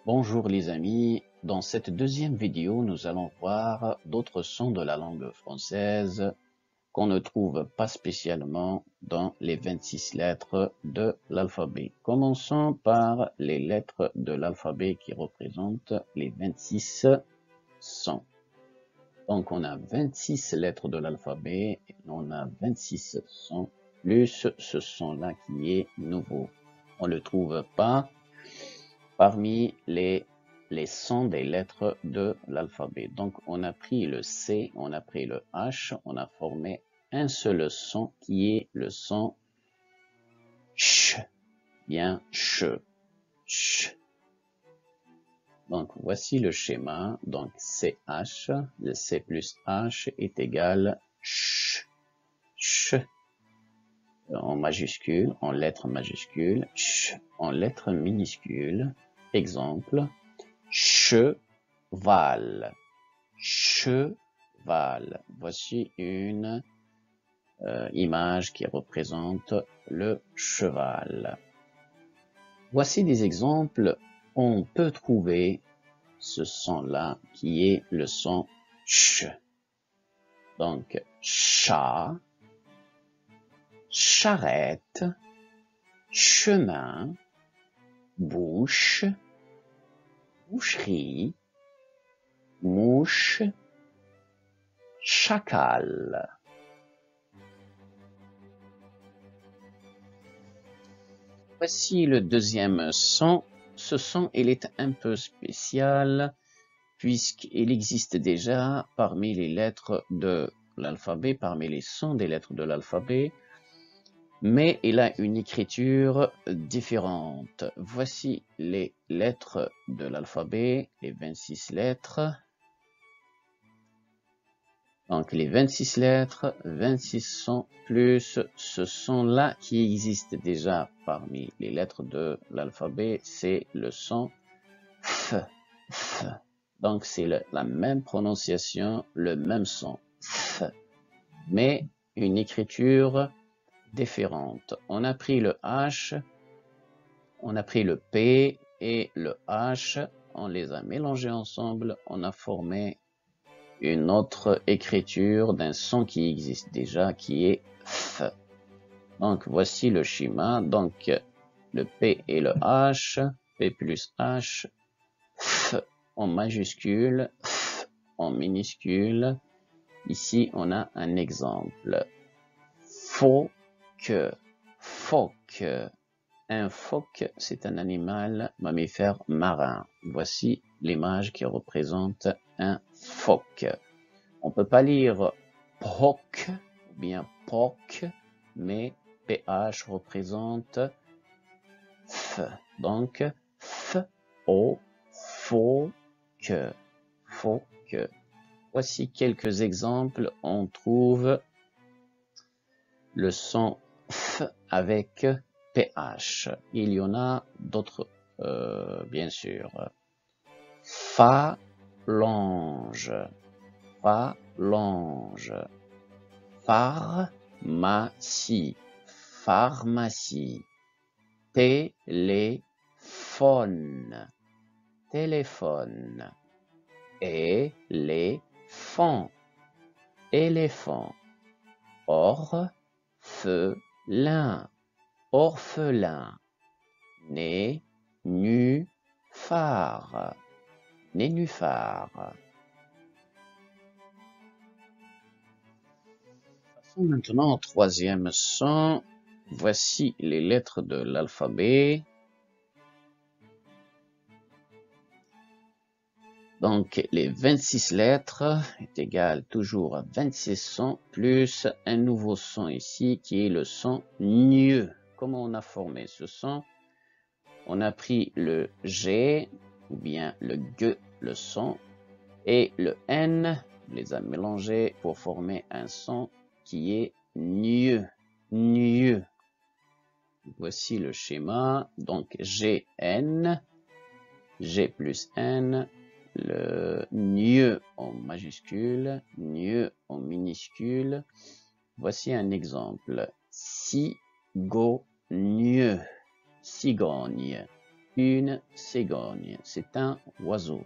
Bonjour les amis, dans cette deuxième vidéo, nous allons voir d'autres sons de la langue française qu'on ne trouve pas spécialement dans les 26 lettres de l'alphabet. Commençons par les lettres de l'alphabet qui représentent les 26 sons. Donc on a 26 lettres de l'alphabet et on a 26 sons, plus ce son-là qui est nouveau. On ne le trouve pas parmi les sons des lettres de l'alphabet. Donc, on a pris le C, on a pris le H, on a formé un seul son qui est le son ch, bien ch, ch. Donc, voici le schéma. Donc, CH, le C plus H est égal ch, ch, en majuscule, en lettres majuscules, ch, en lettres minuscules. Exemple, cheval, cheval. Voici une image qui représente le cheval. Voici des exemples. On peut trouver ce son-là qui est le son ch. Donc, chat, charrette, chemin, bouche, boucherie, mouche, chacal. Voici le deuxième son. Ce son, il est un peu spécial puisqu'il existe déjà parmi les lettres de l'alphabet, parmi les sons des lettres de l'alphabet, mais il a une écriture différente. Voici les lettres de l'alphabet, les 26 lettres. Donc les 26 lettres, 26 sons, plus ce son-là qui existe déjà parmi les lettres de l'alphabet, c'est le son F, F. Donc c'est la même prononciation, le même son, F, mais une écriture différente. On a pris le H, on a pris le P et le H, on les a mélangés ensemble, on a formé une autre écriture d'un son qui existe déjà, qui est F. Donc, voici le schéma. Donc, le P et le H, P plus H, F en majuscule, F en minuscule. Ici, on a un exemple. Phoque, phoque. Un phoque, c'est un animal mammifère marin. Voici l'image qui représente un phoque. On ne peut pas lire POC ou bien POC, mais PH représente F. Donc, F, O, phoque, phoque. Voici quelques exemples. On trouve le son F avec PH. Il y en a d'autres, bien sûr. Phalange, phalange. Pharmacie, pharmacie. Téléphone, téléphone. Éléphant, éléphant. Orphelin, orphelin. Nénuphar, nénuphar. Passons maintenant au troisième son. Voici les lettres de l'alphabet. Donc, les 26 lettres est égal toujours à 26 sons, plus un nouveau son ici qui est le son gneu. Comment on a formé ce son? On a pris le G, ou bien le G, le son, et le N, on les a mélangés pour former un son qui est gneu, gneu. Voici le schéma. Donc, GN, G plus N, le gneu en majuscule, gneu en minuscule. Voici un exemple. Cigogne, cigogne. une cigogne. C'est un oiseau.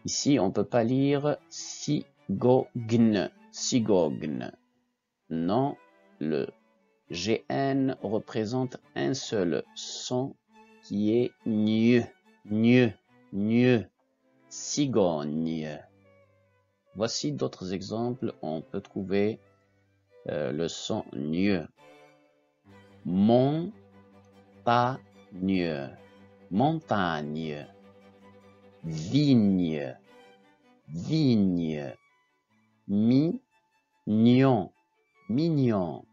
Ici, on ne peut pas lire cigogne. Cigogne. Non, le GN représente un seul son qui est gne, gne, gne, cigogne. Voici d'autres exemples. On peut trouver le son gne. Montagne, montagne. Vigne, vigne. Mignon, mignon.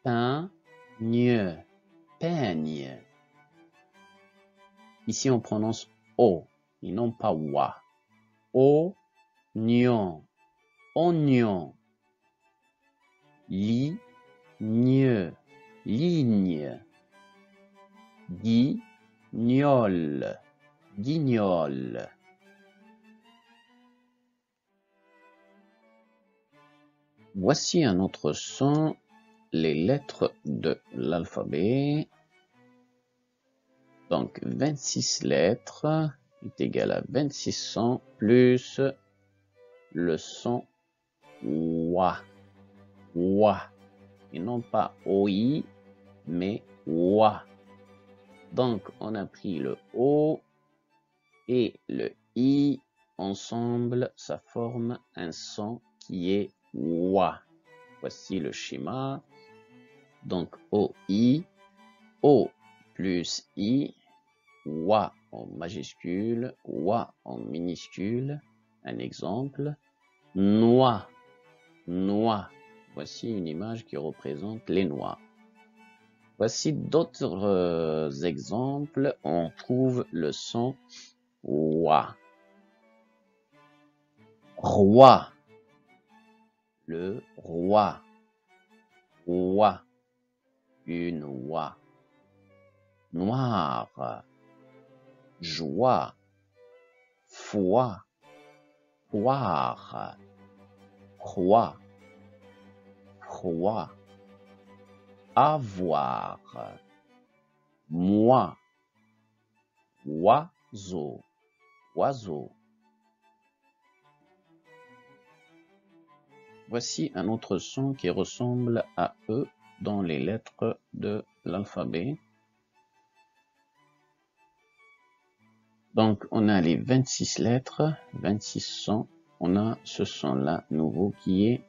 Peigne, peigne. Ici, on prononce O et non pas wa. Oignon, oignon. Ligne, ligne. Guignol, guignol. Voici un autre son, les lettres de l'alphabet. Donc 26 lettres est égal à 26 sons plus le son wa, wa, et non pas oi, mais wa. Donc on a pris le o et le i ensemble, ça forme un son qui est wa. Voici le schéma. Donc oi, o plus i, wa en majuscule, wa en minuscule. Un exemple, noix, noix. Voici une image qui représente les noix. Voici d'autres exemples. On trouve le son wa. Roi, le roi. Oie, une oie. Noir, joie. Foi, poire. Roi, roi. Avoir, moi. Oiseau, oiseau. Voici un autre son qui ressemble à E dans les lettres de l'alphabet. Donc, on a les 26 lettres, 26 sons. On a ce son-là nouveau qui est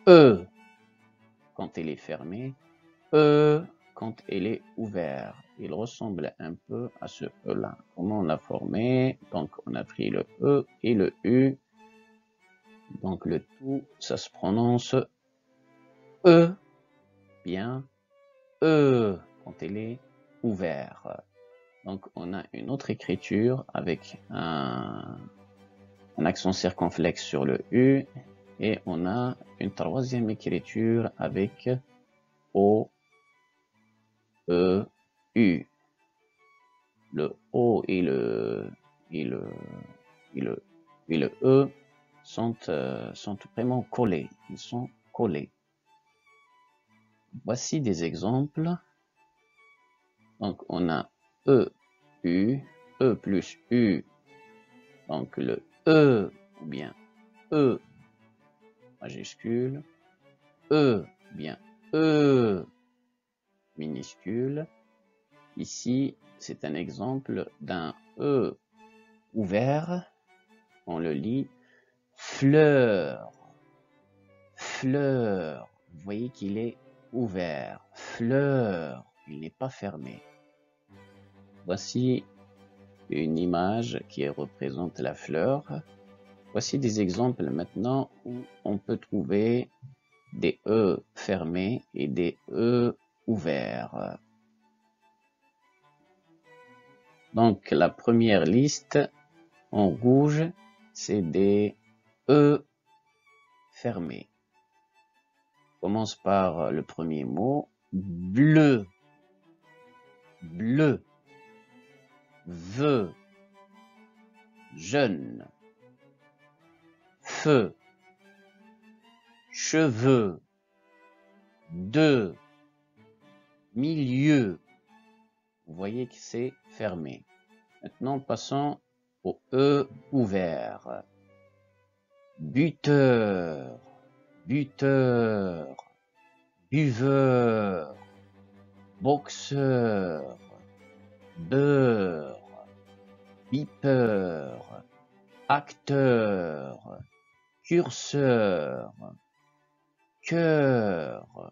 E quand elle est fermée, E quand elle est ouverte. Il ressemble un peu à ce E-là. Comment on l'a formé? Donc, on a pris le E et le U. Donc, le tout, ça se prononce E, bien, E quand elle est ouverte. Donc, on a une autre écriture avec un accent circonflexe sur le U et on a une troisième écriture avec O, E, U. Le O et le E sont vraiment collés. Ils sont collés. Voici des exemples. Donc, on a E, U, E plus U. Donc, le E ou bien E majuscule, E bien E minuscule. Ici, c'est un exemple d'un E ouvert. On le lit fleur, fleur. Vous voyez qu'il est ouvert. Fleur, il n'est pas fermé. Voici une image qui représente la fleur. Voici des exemples maintenant où on peut trouver des E fermés et des E ouverts. Donc la première liste en rouge, c'est des E fermés. On commence par le premier mot, bleu, bleu, veut, jeune, feu, cheveux, deux, milieu, Vous voyez que c'est fermé. Maintenant, passons au E ouvert. Buteur, buteur, buveur, boxeur, beurre, beeper, acteur, curseur, cœur,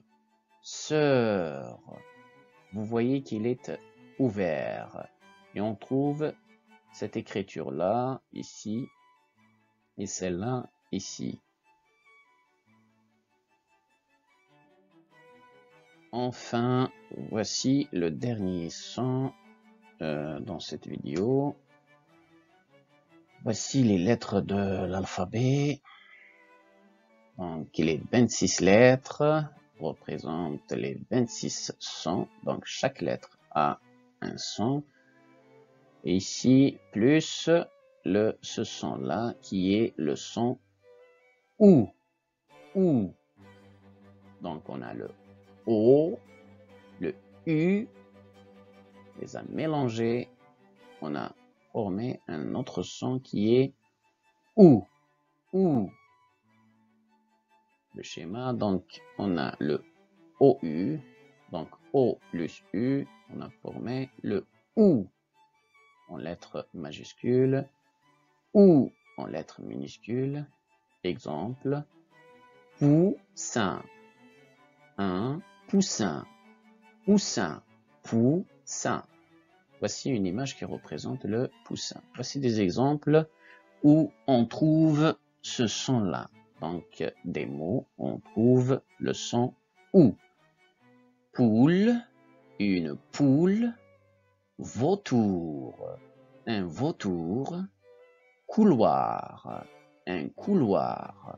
sœur. Vous voyez qu'il est ouvert. Et on trouve cette écriture-là ici et celle-là ici. Enfin, voici le dernier son dans cette vidéo. Voici les lettres de l'alphabet. Donc, les 26 lettres représentent les 26 sons. Donc, chaque lettre a un son. Et ici, plus ce son-là qui est le son OU. OU. Donc, on a le O, le U, les a mélangés. On a formé un autre son qui est OU. OU. Le schéma, donc, on a le OU. Donc, O plus U. On a formé le OU en lettres majuscules. OU en lettres minuscules. Exemple, poussin. Un poussin. Poussin. Poussin. Voici une image qui représente le poussin. Voici des exemples où on trouve ce son-là. Donc, des mots, on trouve le son OU. Poule, une poule. Vautour, un vautour. Couloir, un couloir.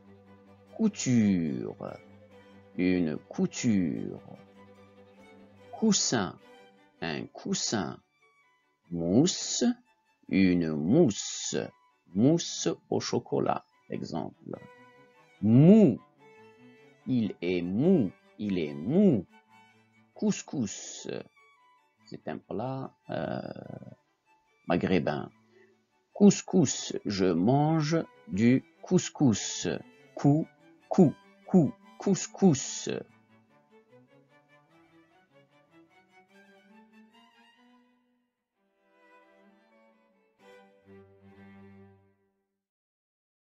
Couture, une couture. Coussin, un coussin. Mousse, une mousse. Mousse au chocolat, exemple. Mou, il est mou, il est mou. Couscous, c'est un plat maghrébin. Couscous, je mange du couscous. Couscous.